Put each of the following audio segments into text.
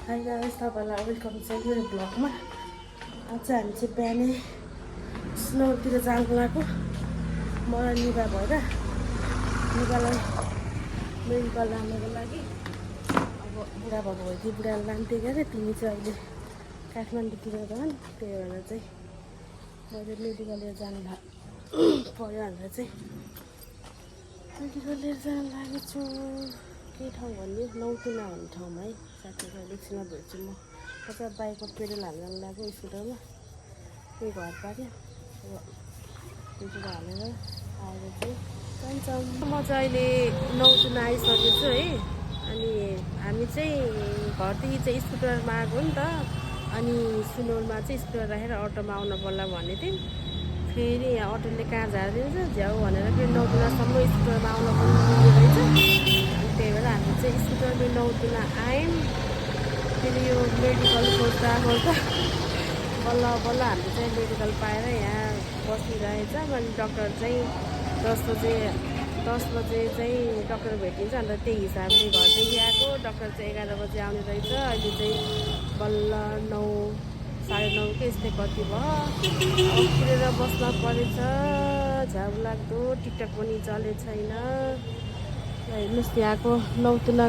High guys, तपाईँलाई welcome छ मेरो ब्लगमा। आज हामी चाहिँ बिहानै स्नोतिर जानको लागि मलाई लुगा भएर लुगालाई मेडिकल लानको लागि अब बुढा भएको भए थियो बुढालाई लान्थेँ क्या। तिमी चाहिँ अहिले काठमाडौँतिर गयो त्यही भएर चाहिँ मैले मेडिकल लिएर जानु पऱ्यो भनेर चाहिँ मेडिकल लिएर जानु लागेको छु। के ठाउँ भन्ने नौतुना भन्ने ठाउँमा है। साथीहरू एकछिनमा भेट्छु म। कता बाइकको पेडल हाल्न लाग्यो स्कुटरमा। त्यही घर पार्यो अब पेडल हालेर आएर चाहिँ जान्छौँ। म चाहिँ अहिले नौतुना आइसकेको छु है। अनि हामी चाहिँ घरदेखि चाहिँ स्कुटरमा आएको नि त। अनि सुनौरमा चाहिँ स्कुटर राखेर अटोमा आउनु पर्ला भनेको थियौँ। फेरि यहाँ अटोले कहाँ झारिदिन्छ झ्याउ भनेर फेरि नौतुनासम्म स्कुटरमा आउनु पर्ने रहेछ। त्यही भएर हामी चाहिँ स्कुटरले नौतुना आयौँ। फेरि यो मेडिकल खोज्दा बल्ल बल्ल हामी चाहिँ मेडिकल पाएर यहाँ बसिरहेछ। अनि डक्टर चाहिँ 10 बजे चाहिँ डक्टर भेटिन्छ। अन्त त्यही हिसाबले घरदेखि आएको डक्टर चाहिँ 11 बजे आउने रहेछ। अहिले चाहिँ बल्ल 9 साढे 9 के यस्तै कति भयो। उफ्रेर बस्न परेछ। झ्याउ लाग्दो टिकटक पनि चलेको छैन। हेर्नुहोस् यहाँको नौतुना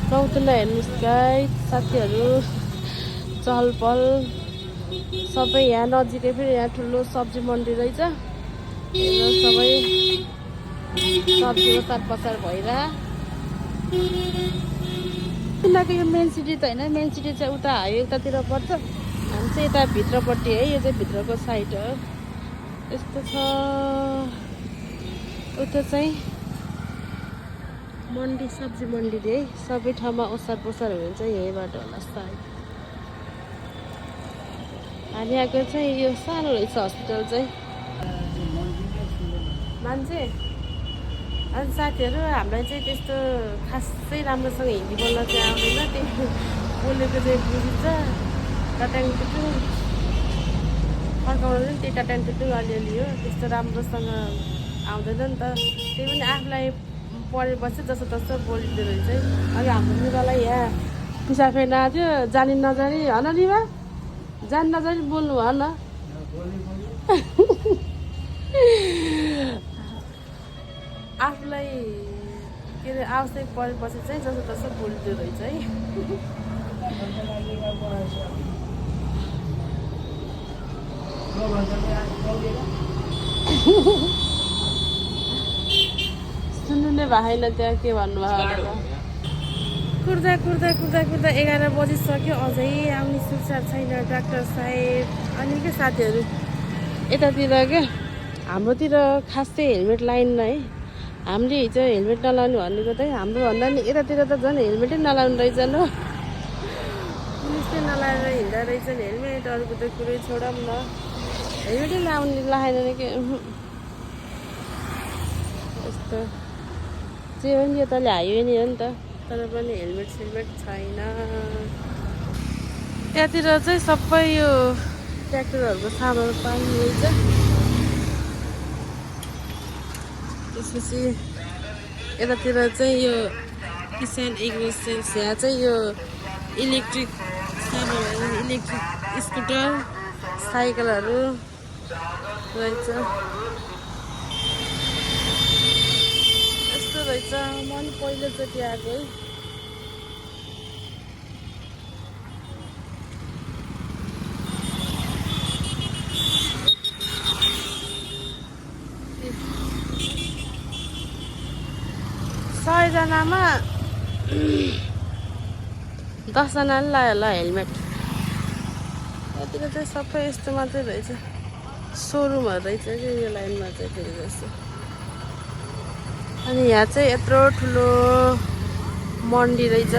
हेर्नुहोस् गाइस साथीहरू, चहलपहल सबै यहाँ नजिकै। फेरि यहाँ ठुलो सब्जी मन्डी रहेछ। हेर्नुहोस् सबै सब्जीको सातपसार भइरह। यिनीहरूको यो मेन सिटी त होइन, मेन सिटी चाहिँ उता हाइवे उतातिर पर्छ। हामी चाहिँ यता भित्रपट्टि है, यो चाहिँ भित्रको साइड हो। यस्तो छ। उता चाहिँ मन्डी सब्जी मन्डी है। सबै ठाउँमा ओसार पोसार हुन्छ यहीँबाट होला सायद। हामी आएको चाहिँ यो सानो रहेछ हस्पिटल चाहिँ। मान्छे अनि साथीहरू हामीलाई चाहिँ त्यस्तो खासै राम्रोसँग हिन्दी बोल्न चाहिँ आउँदैन। त्यही बोलेको चाहिँ बुझिन्छ। टाटाङ टुटुङ फर्काउनु पनि त्यही टाटाङ टुटुङ अलिअलि हो। त्यस्तो राम्रोसँग आउँदैन नि त। त्यही पनि आफूलाई पढेपछि जस्तो तस्तो बोलिँदो रहेछ है। अघि हाम्रो लुगालाई यहाँ पिसा फेर्न आएको थियो। जानी नजानी हन रिमा जानी नजानी बोल्नु हन। आफूलाई के अरे आवश्यक परेपछि चाहिँ जस्तो तस्तो बोलिँदो रहेछ है। सुन्नु नै भएन त्यहाँ के भन्नुभयो। कुर्दा 11 बजिसक्यो। अझै आउने सुरसार छैन डाक्टर साहेब। अनि के साथीहरू यतातिर क्या हाम्रोतिर खासै हेलमेट लाइन है। हामीले हिजो हेलमेट नलाउनु भनेको त हाम्रो भन्दा नि यतातिर त झन् हेलमेटै नलाउनु रहेछ न। पुलिसले नलाएर हिँड्दा रहेछन् हेलमेट। अरूको त कुरै छोडौँ न। हेलमेटै लाएन के यस्तो जे हो नि। यो तले हाइवे नि हो नि त। तर पनि हेलमेट सेलमेट छैन। त्यहाँतिर चाहिँ सबै यो ट्र्याक्टरहरूको सामान पानी रहेछ। त्यसपछि यतातिर चाहिँ यो किसान एग्रो सेल्स। यहाँ चाहिँ यो इलेक्ट्रिक सामानहरू, इलेक्ट्रिक स्कुटर साइकलहरू रहेछ। यस्तो रहेछ। म पनि पहिलोचोटि आएको है। सयजनामा 10 जनाले लायो होला हेलमेट। यतातिर चाहिँ सबै यस्तो मात्रै रहेछ। सोरुमहरू रहेछ कि यो लाइनमा चाहिँ फेरि जस्तो। अनि यहाँ चाहिँ यत्रो ठुलो मन्डी रहेछ।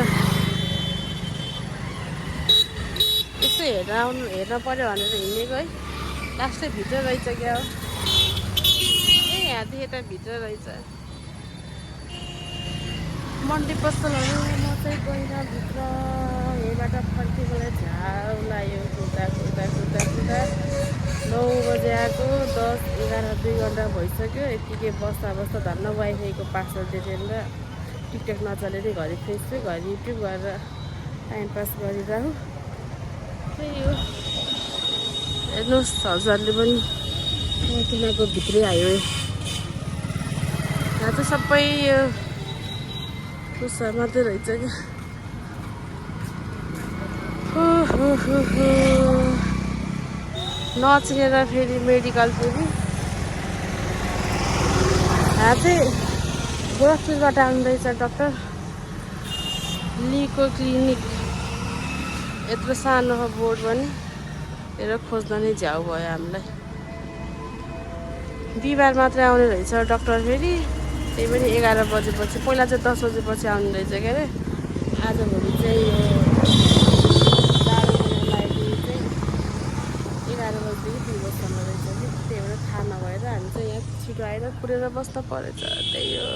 यसो हेर्न पऱ्यो भनेर हिँडेको है। लास्टै भित्र रहेछ क्या हो। ए यहाँदेखि यता भित्र रहेछ मन्डी पसलहरू। म चाहिँ गएर भित्र यहीँबाट फर्केकोलाई झ्याउ लाग्यो। कुर्दा 9 बजे आएको 10, 11, 2 घन्टा भइसक्यो। यतिकै बस्दा धन्न वाइफाईको पासवर्ड दिएर टिकटक नचलेर घरि फेसबुक घरि युट्युब गरेर टाइम पास गरिरहँ। त्यही हो। हेर्नुहोस् हजुरहरूले पनि नौतुनाको भित्रै हाइवे यहाँ चाहिँ सबै यो टुसा मात्रै रहेछ क्या। नचिनेर फेरि मेडिकल फेरि यहाँ चाहिँ गोरखपुरबाट आउँदैछ डाक्टर लीको क्लिनिक। यत्रो सानो बोर्ड पनि हेर खोज्न नै झ्याउ भयो हामीलाई। बिहिबार मात्रै आउने रहेछ डाक्टर फेरि, त्यही पनि 11 बजेपछि। पहिला चाहिँ 10 बजेपछि आउने रहेछ के अरे। आजभोलि चाहिँ यो जाडो महिनाको लागि चाहिँ 11 बजीदेखि 2 बजीसम्म रहेछ कि, त्यही भएर थाहा नभएर हामी चाहिँ यहाँ छिटो आएर कुरेर बस्न परेछ। त्यही हो।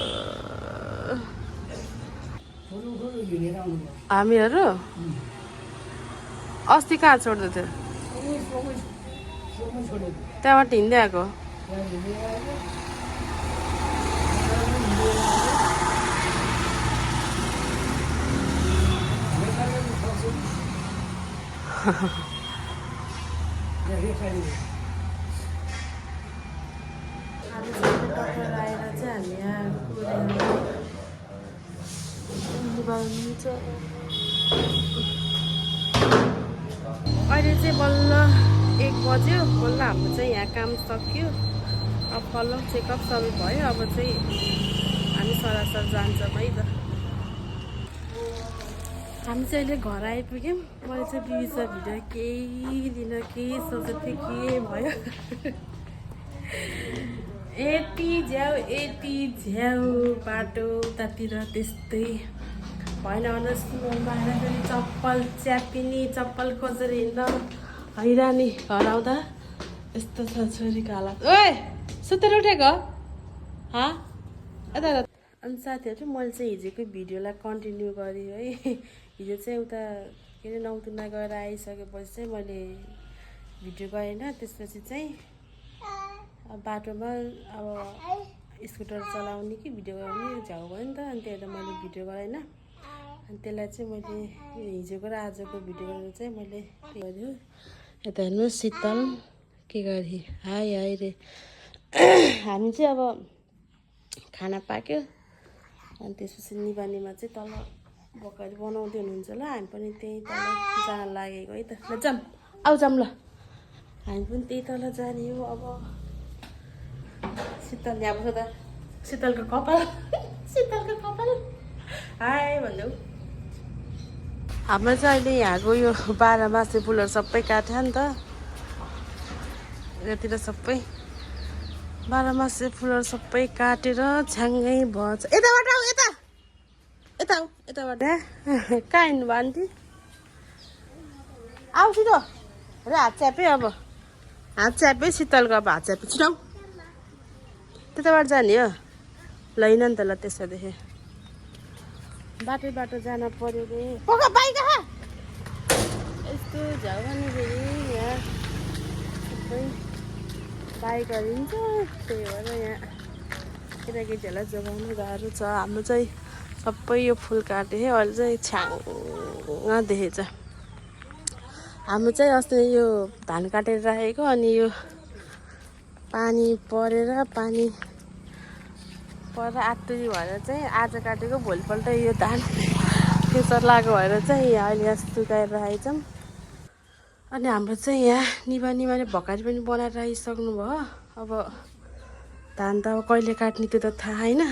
हामीहरू अस्ति कहाँ छोड्दै थियो? त्यहाँबाट हिँड्दै आएको। डाक्टर आएर चाहिँ हामी यहाँ अहिले चाहिँ बल्ल 1 बज्यो। बल्ल हाम्रो चाहिँ यहाँ काम सक्यो। अब फलो चेकअप सबै भयो। अब चाहिँ हामी सरासर जान्छौँ है त। हामी चाहिँ अहिले घर आइपुग्यौँ। मैले चाहिँ बिबिसा भिडियो केही दिन केही सोचेको थिएँ, के भयो यति झ्याउ बाटो उतातिर त्यस्तै भएन भने बाहिर फेरि चप्पल च्यापिने, चप्पल खोजेर हिँड्न हैरानी। घर आउँदा यस्तो छ छोरीको हालत। ओए सुतेर उठेको हा यता। अनि साथीहरू मैले चाहिँ हिजोको भिडियोलाई कन्टिन्यू गरेँ है। हिजो चाहिँ उता के अरे नौतुना गएर आइसकेपछि चाहिँ मैले भिडियो गरेन। त्यसपछि चाहिँ बाटोमा अब स्कुटर चलाउने कि भिडियो गराउने झ्याउ भयो नि त। अनि त्यही भएर मैले भिडियो गराइनँ। अनि त्यसलाई चाहिँ मैले हिजोको र आजको भिडियो गरेर चाहिँ मैले गर्यो। यता हेर्नुहोस् शीतल के गरी हाई हाई रे। हामी चाहिँ अब खाना पाक्यो। अनि त्यसपछि निबानीमा चाहिँ तल बकरी बनाउँदै हुनुहुन्छ ल। हामी पनि त्यही तल जान लागेको है त। ल जाऊँ आऊ जाऊँ ल। हामी पनि त्यही तल जाने हो अब। शीतल यहाँ बस्छ त। शीतलको कपाल हाई भन्देऊ। हाम्रो चाहिँ अहिले यहाँको यो 12 मासे फुलहरू सबै काट्यो नि त। यतातिर सबै 12 मासे फुलहरू सबै काटेर छ्याङ्गै भन्छ। यताबाट आऊ यताबाट कहाँ हिँड्नु भयो आन्टी? आऊ छिटो र हात च्यापे। अब हात च्यापे शीतलको। अब हात च्यापे छिटो त्यताबाट जाने हो। ल हिँड नि त। ल त्यसोदेखि बाटो जान पर्यो रे। यस्तो झ्याउ नि फेरि यहाँ सबै बाइकहरू हिँड्छ। त्यही भएर यहाँ केटाकेटीहरूलाई जोगाउनु गाह्रो छ। हाम्रो चाहिँ सबै यो फुल काटे अहिले चाहिँ छ्याङ्ग देखेछ। हाम्रो चाहिँ अस्ति यो धान काटेर राखेको। अनि यो पानी परेर आत्तुरी भएर चाहिँ आज काटेको भोलिपल्ट यो धान फेसर लागेको भएर चाहिँ यहाँ अहिले यहाँ सुकाएर राखेको छौँ। अनि हाम्रो चाहिँ यहाँ निबानीमाले भकारी पनि बनाएर राखिसक्नु भयो। अब धान त अब कहिले काट्ने त्यो त थाहा छैन।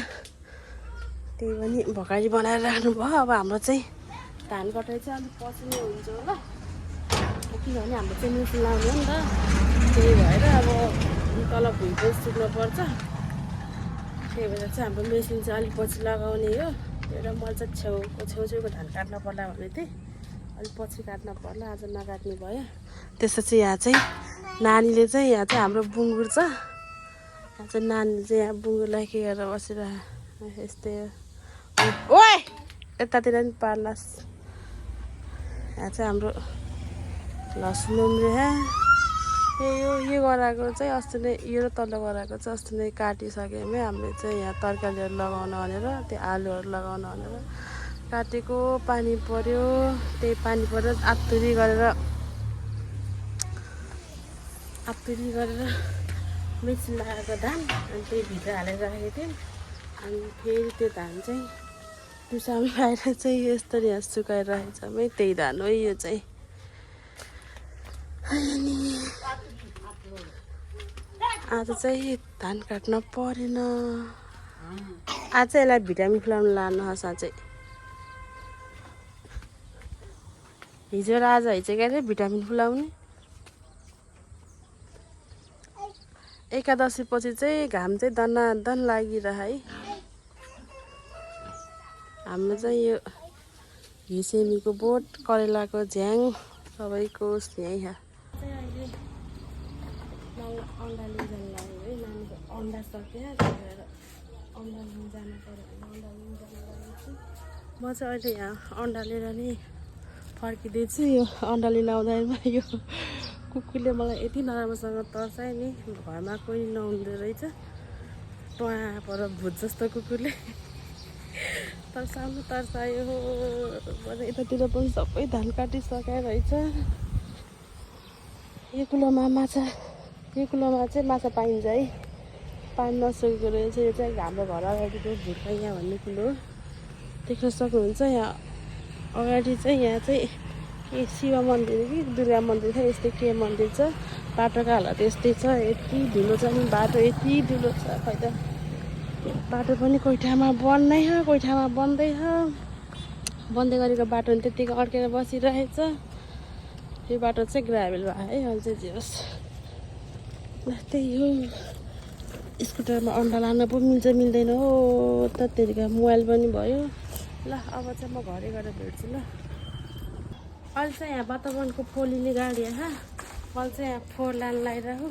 त्यही पनि भकारी बनाएर राख्नु भयो। अब हाम्रो चाहिँ धान कटाइ चाहिँ अलिक पछि नै हुन्छ होला। किनभने हाम्रो चाहिँ मेसिन लाउने हो नि त। त्यही भएर अब तल भुइँ पनि सुक्नुपर्छ। त्यही भएर चाहिँ हाम्रो मेसिन चाहिँ अलिक पछि लगाउने हो। एउटा मैले चाहिँ छेउछेउको धान काट्न पर्ला भनेको थिएँ। अलिक पछि काट्न पर्ला, आज नकाट्ने भयो। त्यसपछि यहाँ चाहिँ नानीले चाहिँ यहाँ चाहिँ हाम्रो बुङ्गुर छ। यहाँ चाहिँ नानीले चाहिँ यहाँ बुङ्गुरलाई के गरेर बसेर यस्तै ओए यतातिर नि पार्लास। यहाँ चाहिँ हाम्रो लसुन उम्रियो। यो गराएको चाहिँ अस्ति नै यो र तल्लो गराएको चाहिँ अस्ति नै काटिसक्यौँ है हामीले चाहिँ यहाँ तरकारीहरू लगाउन भनेर त्यो आलुहरू लगाउन भनेर काटेको पानी पर्यो त्यही पानी परेर आत्तुरी गरेर मेसिन लगाएको धान अनि त्यही भित्र हालेर राखेको थियौँ अनि फेरि त्यो धान चाहिँ टुसामा आएर चाहिँ यस्तरी यहाँ सुकाएर राखेको छ है त्यही धान हो यो चाहिँ आज चाहिँ धान काट्न परेन आज चाहिँ यसलाई भिटामिन खुलाउनु लानु छ साँच्चै हिजो र आज हिजो क्या भिटामिन खुलाउने एकादशी पछि चाहिँ घाम चाहिँ दनादन लागिरह है हाम्रो चाहिँ यो हिसेमीको बोट करेलाको झ्याङ सबैको यहीँ अन्डा लिन लाग्यो है नानीको अन्डा सक्यो त्यही भएर अन्डा लिन जानु पऱ्यो भने अन्डा लिन जानु लागेको छु म चाहिँ अहिले यहाँ अन्डा लिएर नि फर्किँदैछु यो अन्डा लिन आउँदामा यो कुकुरले मलाई यति नराम्रोसँग तर्सायो नि घरमा कोही नहुँदो रहेछ टुवा पर भुत जस्तो कुकुरले तर्सायो यतातिर पनि सबै धान काटिसकेर रहेछ यो कुलोमा चाहिँ माछा पाइन्छ है पानी नसकेको रहेछ यो चाहिँ हाम्रो घर अगाडिको भुटैया भन्ने कुलो हो देख्न सक्नुहुन्छ यहाँ अगाडि चाहिँ यहाँ चाहिँ के शिव मन्दिर कि दुर्गा मन्दिर छ यस्तै के मन्दिर छ बाटोको हालत यस्तै छ यति धुलो छ नि बाटो यति धुलो छ खै त बाटो पनि कोही ठाउँमा बन्दै छ कोही ठाउँमा बन्दै छ बन्दै गरेको बाटो पनि त्यत्तिकै अड्केर बसिरहेछ यो बाटो चाहिँ ग्राभेल भयो है अहिले चाहिँ जे होस् त्यही हो स्कुटरमा अन्डा लान पो मिल्छ मिल्दैन हो त त्यतिका मोबाइल पनि भयो ल अब चाहिँ म घरै गएर भेट्छु ल अहिले चाहिँ यहाँ वातावरणको फोलिने गाडी मैले चाहिँ यहाँ फोहोर लान लगाइरहेको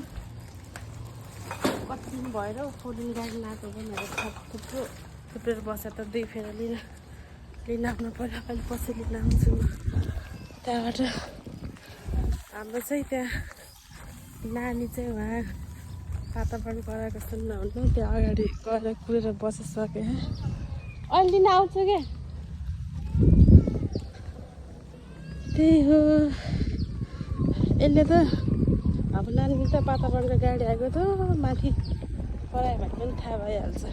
कति दिन भएर फोलिने गाडी लगाएको भनेर थुप्रो थुप्रेर बसेर त दुई फेर लिन आउनु पर्यो अहिले पछि लिन आउँछु म त्यहाँबाट हाम्रो चाहिँ त्यहाँ नानी चाहिँ उहाँ वातावरण गराएको सुन्नुहुन्थ्यो त्यहाँ अगाडि गएर कुरेर बसिसकेँ अहिले लिन आउँछु क्या त्यही हो यसले त अब नानीले त वातावरणको गाडी आएको त माथि पढायो भने पनि थाहा भइहाल्छ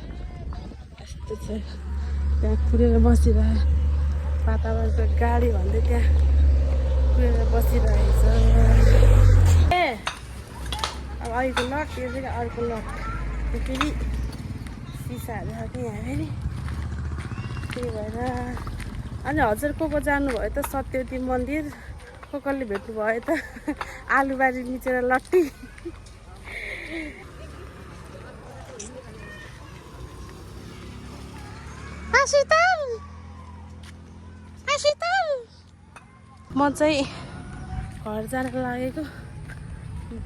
यस्तो छ त्यहाँ कुरेर बसिरह्यो वातावरणको गाडी भन्दै त्यहाँ कुरेर बसिरहेछ ए अब अहिलेको लट यो चाहिँ अर्को लट त्यो फेरि सिसाहरू छ कि यहाँ फेरि त्यही भएर अनि हजुर को जानुभयो त सत्यवती मन्दिर कसले भेट्नुभयो त आलुबारी मिचेर लट्टी म चाहिँ घर जान लागेको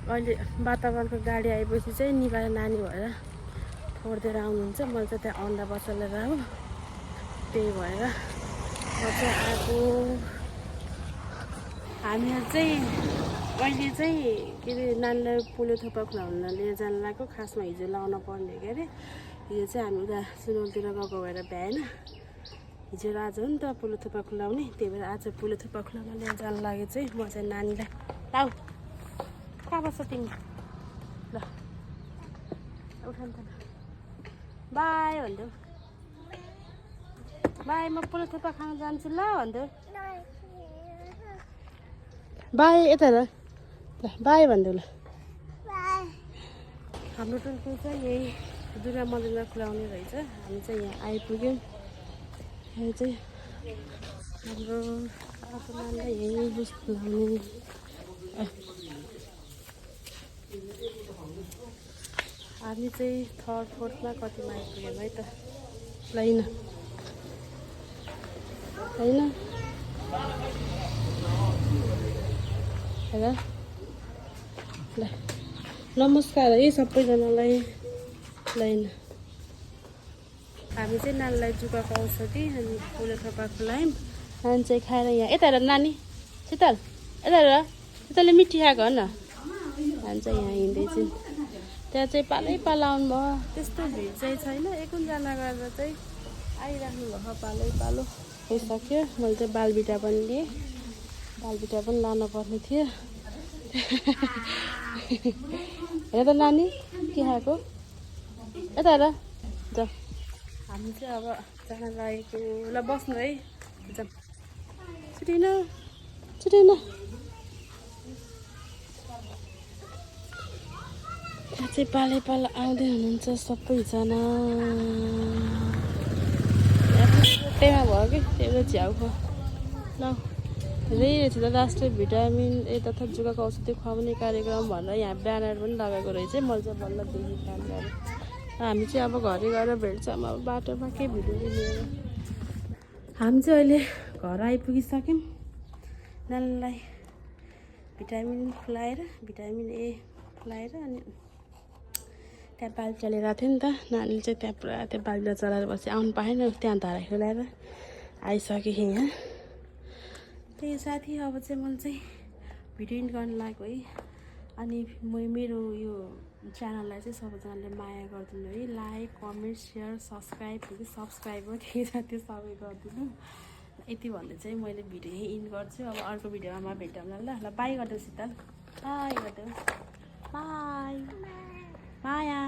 अहिले वातावरणको गाडी आएपछि चाहिँ निभाएर नानी भएर फोडिदिएर आउनुहुन्छ मैले चाहिँ त्यहाँ अन्डा बसालेर हो त्यही भएर म चाहिँ आएको हामीहरू चाहिँ अहिले चाहिँ के अरे नानीलाई पोलियो थोपा खुवाउन लिएर जानु लागेको खासमा हिजो लाउन पर्ने के अरे हिजो चाहिँ हामी उता सुनौलतिर गएको भएर भ्याएन हिजो र आज हो नि त पोलियो थोपा खुवाउने त्यही भएर आज पोलियो थोपा खुवाउन लिएर जानु लाग्यो चाहिँ म चाहिँ नानीलाई लाउ कहाँ बस्छ तिमी ल उठाउनु त बाई भन्दै बाई म पोलियो थोपा खान जान्छु ल भन्दै बाई यता ल बाई भन्दै ल हाम्रो टोलको चाहिँ यही दुर्गा मन्दिरमा खुलाउने रहेछ हामी चाहिँ यहाँ आइपुग्यौँ यहाँ चाहिँ हाम्रो आफ्नो नानीलाई यही खुलाउने हामी चाहिँ थर्ड फोर्थमा कतिमा आइपुग्यौँ है त होइन होइन हेर ल नमस्कार है सबैजनालाई लैन हामी चाहिँ नानीलाई जुकाको औषधि अनि पोलियो थोपा खुलायौँ नानी चाहिँ खाएर यहाँ यता हेर नानी शीतल यता हेर शीतलले मिठी खाएको हो न हामी चाहिँ यहाँ हिँड्दैछौँ। त्यहाँ चाहिँ पालै पालो आउनुभयो, त्यस्तो भिड चाहिँ छैन। एकजना गरेर चाहिँ आइराख्नु भएको पालै पालो भइसक्यो। मैले चाहिँ बालबिटा पनि लिएँ, बालबिटा पनि लानुपर्ने थियो। हेर त नानी के खाएको, यता हेर जाऊ। हामी चाहिँ अब जान लागेको। ल बस्नु है, जाऊ छिटैन छिटैन। त्यहाँ चाहिँ पालै पालो आउँदै हुनुहुन्छ सबैजना। त्यहाँ भयो कि त्यही झ्याउ खो ल रहेछ त राष्ट्रिय भिटामिन तथा जुगाको औषधि खुवाउने कार्यक्रम भनेर यहाँ ब्यानर पनि लगाएको रहेछ। मैले चाहिँ बल्ल देखेँ काम गरेर। हामी चाहिँ अब घरै गएर भेट्छौँ अब बाटोमा के भिडियो लिएर। हामी चाहिँ अहिले घर आइपुगिसक्यौँ। नानीलाई भिटामिन खुलाएर, भिटामिन ए खुलाएर अनि त्यहाँ बाल चलेको थियो नि त। नानीले चाहिँ त्यहाँ पुरा त्यो बालबिटा चलाएर बसी आउनु पाएन। त्यहाँ धारा खेलाएर आइसकेँ यहाँ। त्यही साथी अब चाहिँ मैले चाहिँ भिडियो एडिट गर्न लागेको है। अनि मेरो यो च्यानललाई चाहिँ सबैजनाले माया गरिदिनु है। लाइक कमेन्ट सेयर सब्सक्राइब हो त्यही साथी सबै गरिदिनु। यति भन्दै चाहिँ मैले भिडियो यहीँ इन्ड गर्छु। अब अर्को भिडियोमा भेटौँला। ल बाई गरिदेऊ शीतल, बाई गरिदेऊ, बाई माया।